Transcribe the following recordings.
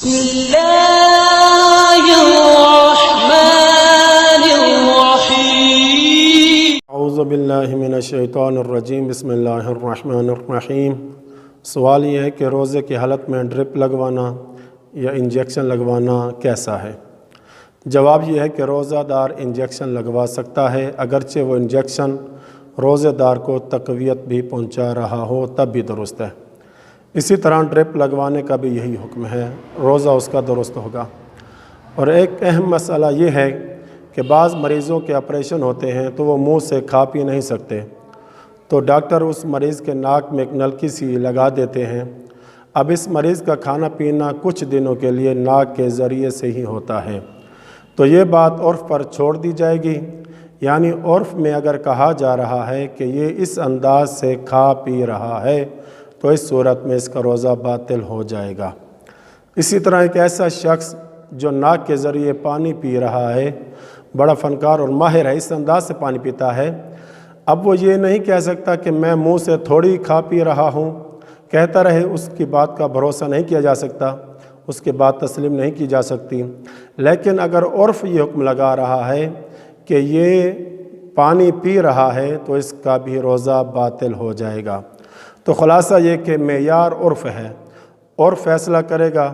بسم اللہ الرحمن الرحیم۔ اعوذ باللہ من الشیطان الرجیم۔ بسم اللہ الرحمن الرحیم۔ سوال یہ ہے کہ روزے کی حالت میں ڈرپ لگوانا یا انجیکشن لگوانا کیسا ہے؟ جواب یہ ہے کہ روزہ دار انجیکشن لگوا سکتا ہے، اگرچہ وہ انجیکشن روزے دار کو تقویت بھی پہنچا رہا ہو تب بھی درست ہے۔ اسی طرح ڈرپ لگوانے کا بھی یہی حکم ہے، روزہ اس کا درست ہوگا۔ اور ایک اہم مسئلہ یہ ہے کہ بعض مریضوں کے آپریشن ہوتے ہیں تو وہ منہ سے کھا پی نہیں سکتے، تو ڈاکٹر اس مریض کے ناک میں ایک نلکی سی لگا دیتے ہیں۔ اب اس مریض کا کھانا پینا کچھ دنوں کے لیے ناک کے ذریعے سے ہی ہوتا ہے، تو یہ بات عرف پر چھوڑ دی جائے گی، یعنی عرف میں اگر کہا جا رہا ہے کہ یہ اس انداز سے کھا پی رہا ہے تو اس صورت میں اس کا روزہ باطل ہو جائے گا۔ اسی طرح ایک ایسا شخص جو ناک کے ذریعے پانی پی رہا ہے، بڑا فنکار اور ماہر ہے، اس انداز سے پانی پیتا ہے، اب وہ یہ نہیں کہہ سکتا کہ میں منہ سے تھوڑی کھا پی رہا ہوں، کہتا رہے، اس کی بات کا بھروسہ نہیں کیا جا سکتا، اس کی بات تسلیم نہیں کی جا سکتی۔ لیکن اگر عرف یہ حکم لگا رہا ہے کہ یہ پانی پی رہا ہے تو اس کا بھی روزہ باطل ہو جائے گا۔ تو خلاصہ یہ کہ معیار عرف ہے، عرف فیصلہ کرے گا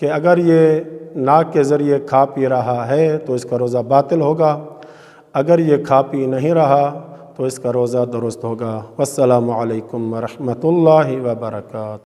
کہ اگر یہ ناک کے ذریعے کھا پی رہا ہے تو اس کا روزہ باطل ہوگا، اگر یہ کھا پی نہیں رہا تو اس کا روزہ درست ہوگا۔ والسلام علیکم ورحمۃ اللہ وبرکاتہ۔